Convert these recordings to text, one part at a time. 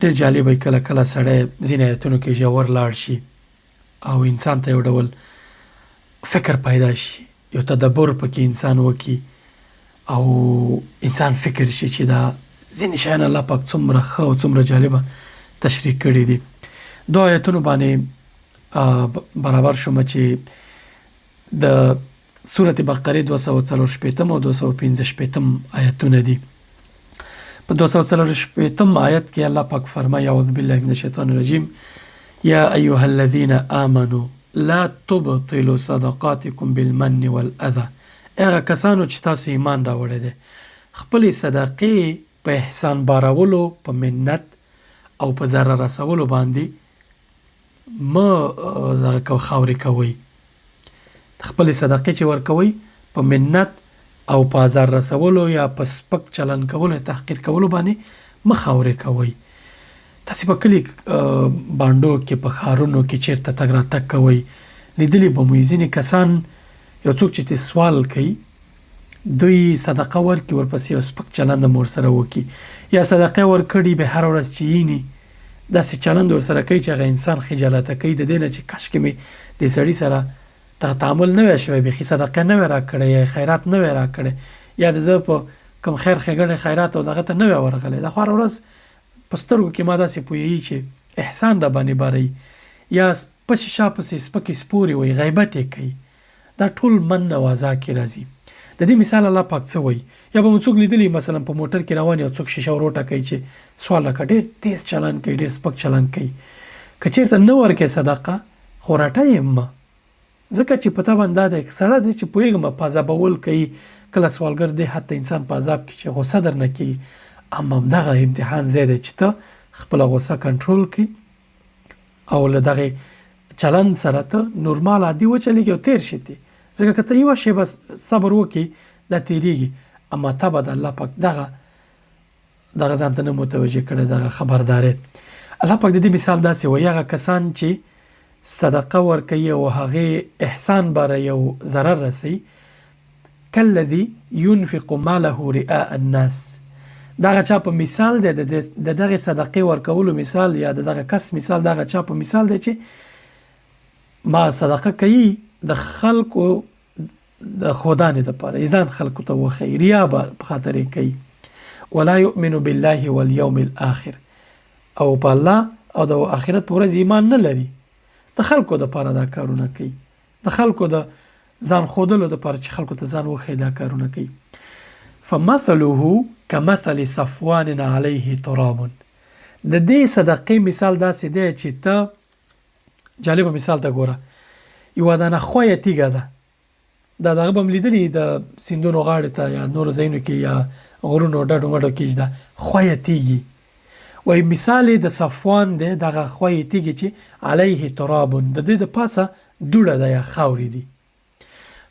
ډېر جالب وي کله کله سړی ځینې ایتونو کې ژور لاړ شي او انسان ته یو ډول فکر پیدا شي، یو تدبر پکې انسان وکړي او انسان فکر شي چې دا ځینې شیان الله پاک څومره ښه او څومره جالبه تشریح کړي دي. دو آیتونو باندې برابر شوم چې د سورة بقره 240 او 215 آیتونه دي. په 240 آیت کې الله پاک فرمایي: اعوذ بالله من الشیطان الرجیم یا ایها الذین آمنوا لا تبطلوا صدقاتکم بالمن والاذى. هغه کسانو چې تاسو ایمان راوړی دی، خپلې صدقې په احسان بارولو، په منت او په ضرر رسولو باندې خاورې کوئ. خپلې صدقې چې ورکوئ په منت او په ضرر رسولو یا په سپک چلن کولو یا تحقیر کولو باندې مه خاورې کوئ. تاسې په کلي بانډو کې، په ښارونو کې چېرته تګ راتګ کوئ، لیدلي به مو ځینې کسان یو څوک چې سوال کوي، دوی صدقه ورکړي، ورپسې یو سپک چلند هم ورسره وکړي، یا صدقه ورکړي به هره ورځ چې ییني داسې چلند ورسره کوي چې هغه انسان خجالته کوي د دې نه چې کاشکې مې دې سړي سره دغه تعامل نه وی شوی، بیخي صدقه نه وی راکړی، یا خیرات نه وی راکړی، یا د ده په کوم خیر ښېګڼې خیرات او دغه ته نه وی ورغلی. دا خو هره ورځ په سترګو کې ما داسې پوهېږي چې احسان را باندې باروي، یا پسې شا پسې سپکې سپورې وایي، غیبت یې کوي. دا ټول من نوازا کې راځي. د دې مثال الله پاک څه وایي؟ یا به مو څوک لیدلی مثلا په موټر کې روان یو څوک شیشه وروټه کوي چې سوال وکړه، ډېر تیز چلند کوي، ډېر سپک چلند کوي. که چېرته نه ورکړې صدقه، خو راټه یې مه، ځکه چې په تا باندې دا دی سړی دی چې پوهېږم په عذابول کوي، کله سوالګر دی حتی انسان په عذاب کې چې غصه درنه کوي. اما همدغه امتحان ځای دی چې ته خپله غصه کنټرول کړي او له دغې چلند سره ته نورمال عادي وچلېږي او تېر شي. ځکه که ته یوه شېبه صبر وکړي دا تېرېږي، اما تا به د الله پاک دغه ځان ته نه متوجه کړی، دغه خبرداری. الله پاک د دې مثال داسې وایي: هغه کسان چې صدقه ورکوي او هغې احسان باروي او ضرر رسوي، کالذي ينفق ماله رئاء الناس. دغه چا په مثال دی، د دغې صدقې ورکولو مثال یا د دغه کس مثال دغه چا په مثال دی چې ما صدقه کوي د خلکو د ښودانې دپاره، ځان خلکو ته وښیي، ریا به په خاطر یې کوي. ولا یؤمن بالله والیوم الاخر، او په الله او د آخرت په ورځ ایمان نه لري. د خلکو دپاره دا کارونه کوي، د خلکو د ځان ښودلو دپاره چې خلکو ته ځان وښیي دا کارونه کوي. فمثله کمثل صفوان علیه تراب. د دې صدقې مثال داسې دی چې ته جالبه مثال ته ګوره، یوه دانه خویه تیږه ده، دا دغه به م لیدلي د سیندونو غاړې ته یا نورو ځایونو کې یا غرونو ډډو مډو کې ده خویه تیږي. وایي مثال د صفوان دی، دغه خویه تیږي چې علیه تراب، د دې د پاسه دوړه ده یا خاورې دي.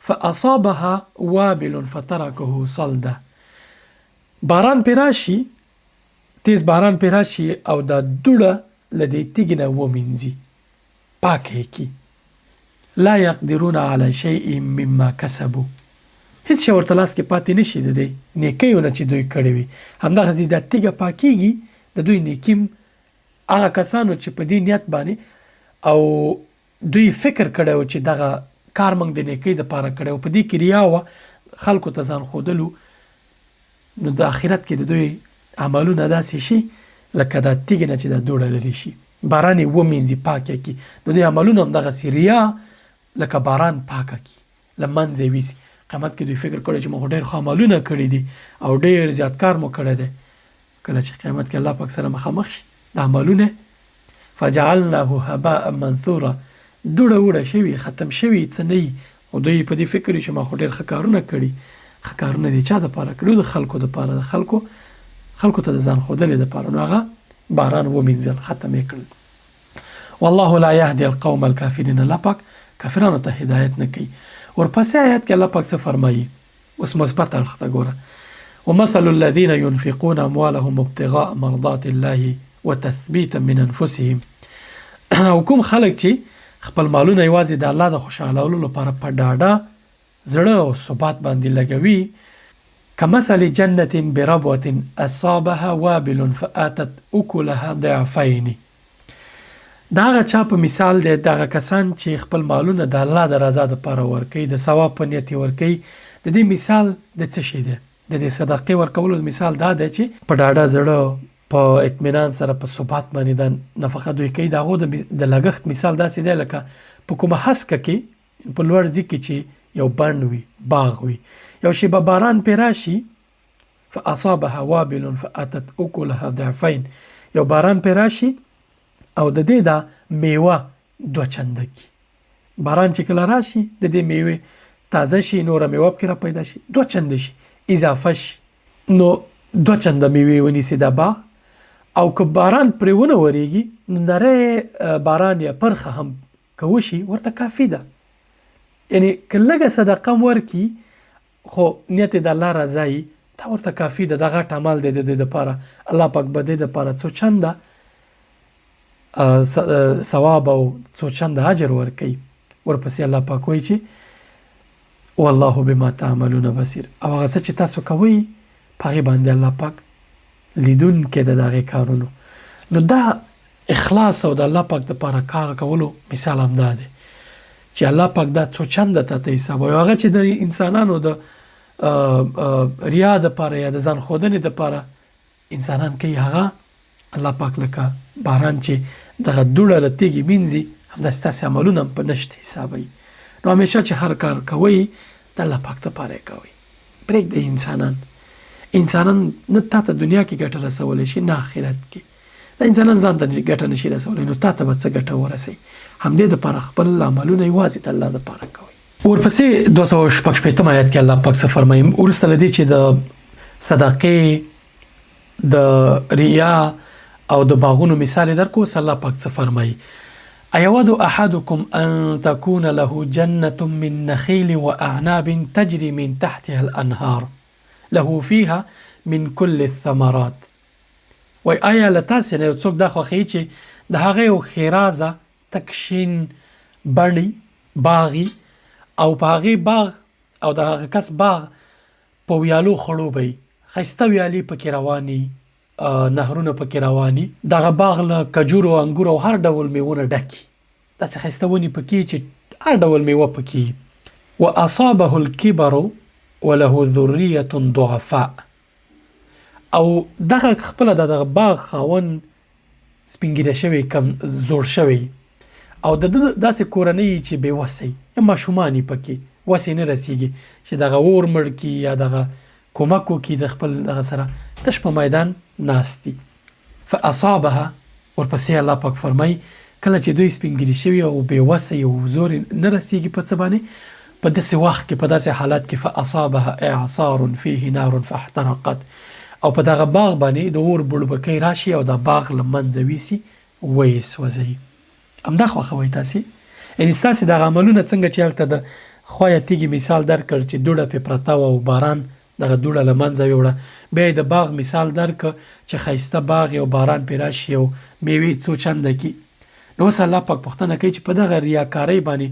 فاصابها وابل فترکه صلده. باران پې راشي، تیز باران پې راشي او دا دوړه له دې تیږې نه ومینځي، پاکه یې کړي. لا یقدرون علی شیء مما کسبوا. هیڅ شی ورته لاس کې پاتې نه شي د دې نیکیونه چې دوی کړې وي. همدغسې دا تیږه پاکېږي، د دوی نیکیم هغه کسانو چې په دې نیت باندې او دوی فکر کړی و چې دغه کار موږ د نیکۍ دپاره کړی و، په دې کې ریا وه، خلکو ته ځان ښودلو، نو د آخرت کې د دوی عملونه داسې شي لکه دا تیږې نه چې دا دوړه لرې شي، باران یې ومینځي، پاک یې کړي. د دوی عملونه همدغسې ریا لکه باران پاکه کړي، له منځه یې ویسي. قیامت کې دوی فکر کړی چې موږ ډېر ښه عملونه کړي دي او ډېر زیات کار مو کړی دی. کله چې قیامت کې الله پاک سره مخامخ شي د عملونه، فجعلناه هباء منثورا، دوړه وړه شوي، ختم شوي، څه نه وي. خو دوی په دې فکر چې ما خو ډېر ښه کارونه کړي. ښه کارونه د چا دپاره کړي؟ د خلکو دپاره، د خلکو ته د ځان ښودلې دپاره. نو هغه باران ومینځل، ختم یې کړل. والله لا یهدي القوم الکافرین. الله پاک کافرانو ته هدایت نه کوي. ورپسې آیات کې الله پاک څه فرمایي؟ اوس مثبت اړخ ته ګوره: ومثل الذين ينفقون اموالهم ابتغاء مرضات الله وتثبيتا من انفسهم. او کوم خلک چې خپل مالونه یوازې د الله د خوشحالولو لپاره په ډاډه زړه او ثبات باندې لګوي، كمثل جنة بربوة أصابها وابل فآتت أكلها ضعفين. دا هغه چا په مثال دی، دغه کسان چې خپل مالونه د الله د رضا دپاره ورکوي، د ثواب په نیت یې ورکوي. د دې مثال د څه شی دی؟ د دې صدقې ورکولو مثال دا دی چې په ډاډه زړه په اطمینان سره په ثبات باندې د نفقه دوی کوي. د هغو د لګښت مثال داسې دی لکه په کومه هسکه کې په لوړ ځای کې چې یو بڼ وي، باغ وي، یو شیبه باران پرې راشي فاصابها وابل فاتت اکلها ضعفین، یو باران پرې راشي او د دې دا میوه دوه چنده کی. باران چې کله راشي د دې میوه تازه شي، نوره میوه پکې را پیدا شي، دوه چنده شي، اضافه شي، نو دوه چنده میوه ونیسي دا باغ. او که باران پرې ونه وریږي نو نری باران یا پرخه هم که وشي ورته کافي ده. یعنی که لږه صدقه ورکي خو نیت د الله رضایي، دا ورته کافي ده. دا غټ عمل دی د دې دپاره. الله پاک به د دې دپاره څو چنده ثواب او څو چنده اجر ورکوي. ورپسې الله پاک وایي چې والله بما تعملون بصیر. او هغه څه چې تاسو کوئ په هغې باندې الله پاک لیدونکی د دغې کارونو. نو دا اخلاص او د الله پاک دپاره کار کولو مثال همدا دی چې الله پاک دا څو چنده تاته حسابوي. هغه چې د انسانانو د ریا دپاره یا د ځان ښودنې دپاره انسانان کوي، هغه الله پاک لکه باران چې دغه دوړه له تیږې مینځي، همداسې ستاسې عملونه هم په نشت حسابوي. نو همیشه چې هر کار کوئ د الله پاک دپاره یې کوئ. پرېږدئ انسانان نه تا ته دنیا کې ګټه رسولی شي نه آخرت کې. دا انسانان ځان ته ګټه نشي رسولی، نو تا ته به څه ګټه ورسوي؟ همدې دپاره خپل عملونه یوازې د الله دپاره کوئ. ورپسې 266 آیت کې الله پاک څه فرمایي؟ وروسته له دې چې د صدقې، د ریا او د باغونو مثال درکو، الله پاک څه فرمایي؟ ايود احدكم ان تكون له جنة من نخيل واعناب تجري من تحتها الانهار له فيها من كل الثمرات. وای آیا لتاسې نه یو څوک دا خوښوي چې د هغې یو ښېرازه تکشین بڼې باغي او په هغې باغ او د هغه کس باغ په ویالو خړوبوي، ښایسته ویالې پکې رواني، نهرونه پکې رواني، دغه باغ له کجورو، انګورو او هر ډول میوونه ډکي، داسې ښایسته ونې پکې چې هر ډول میوه پکې. واصابه الکبر وله ذریة ضعفاء. او دغه خپله دغه باغ خاوند سپینګیره شوی، کم زوړ شوی، او د داسې کورنۍ چې بې وسه یا ماشومان یې پکې وسې نه رسیږي چې دغه اور مړ کړي یا دغه کومک وکړي د خپل دغه سره، تش په میدان ناست دي. فاصابها، ورپسې الله پاک فرمایي کله چې دوی سپینګیري شوي او بې وسه او زور نه رسیږي په څه باندې، په داسې وخت کې، په داسې حالت کې، فاصابها اعصار فيه نار فاحترقت، او په دغه باغ باندې د اور بړبکۍ راشي او د باغ له منځه ویسي ویې سوځوي. همدا خوښوئ تاسې؟ یعنې ستاسې دغه عملونه څنګه چې هلته د خویه تیږې مثال درکړ چې دوړه پرې پرته وه او باران دغه دوړه له منځه یوړه، بیا یې د باغ مثال درکړ چې ښایسته باغ او باران پرې راشي او میوې څو چنده کي. نو اوس الله پاک پوښتنه کوي چې په دغه ریاکارۍ باندې،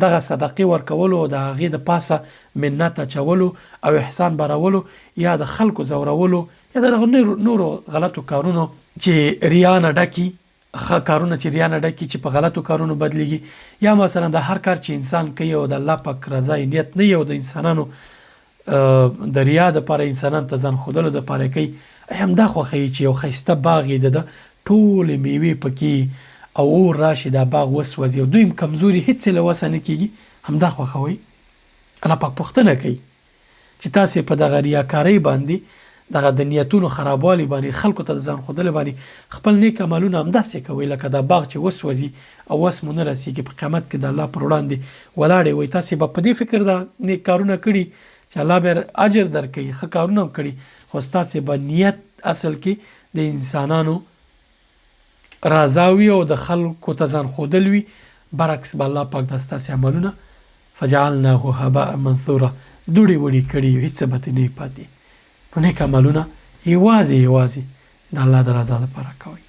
دغه صدقې ورکولو او د هغې د پاسه منت اچولو او احسان برولو یا د خلکو زورولو یا د نورو غلطو کارونو چې ریا نه ډکي، کارونه چې ریا نه ډکي چې په غلطو کارونو بدلیږي، یا مثلا د هر کار چې انسان کوي او د الله پاک رضا نیت نه وي او د انسانانو د ریا دپاره انسانان ته ځان ښودلو دپاره کوي، همدا خوښوي چې یو ښایسته باغ یې د ټولې میوې پکې او اور راشي دا باغ وسوځي او دوی هم کمزوري هېڅ له وسه نه کېږي، همدا خوښوئ؟ الله پاک پوښتنه کوي چې تاسې په دغه ریاکارۍ باندې، دغه د نیتونو خرابوالي باندې، خلکو ته د ځان ښودلو باندې خپل نیک عملونه همداسې کوئ لکه دا باغ چې وسوځي او وس مو نه رسېږي، په قیامت کې د الله پر وړاندې ولاړې وئ. تاسې به په دې فکر دا نیک کارونه کړي چې الله به اجر درکوي، ښه کارونه هم کړي، خو ستاسې به نیت اصل کې د انسانانو رضاوي او د خلکو ته ځان ښودل وي، برعکس به الله پاک دا ستاسې عملونه فجعلناه هباء منثورا، دوړې وړې کړي، هېڅ به ترې نه پاتې. نو نیک عملونه یوازې د الله د رضا دپاره کوئ.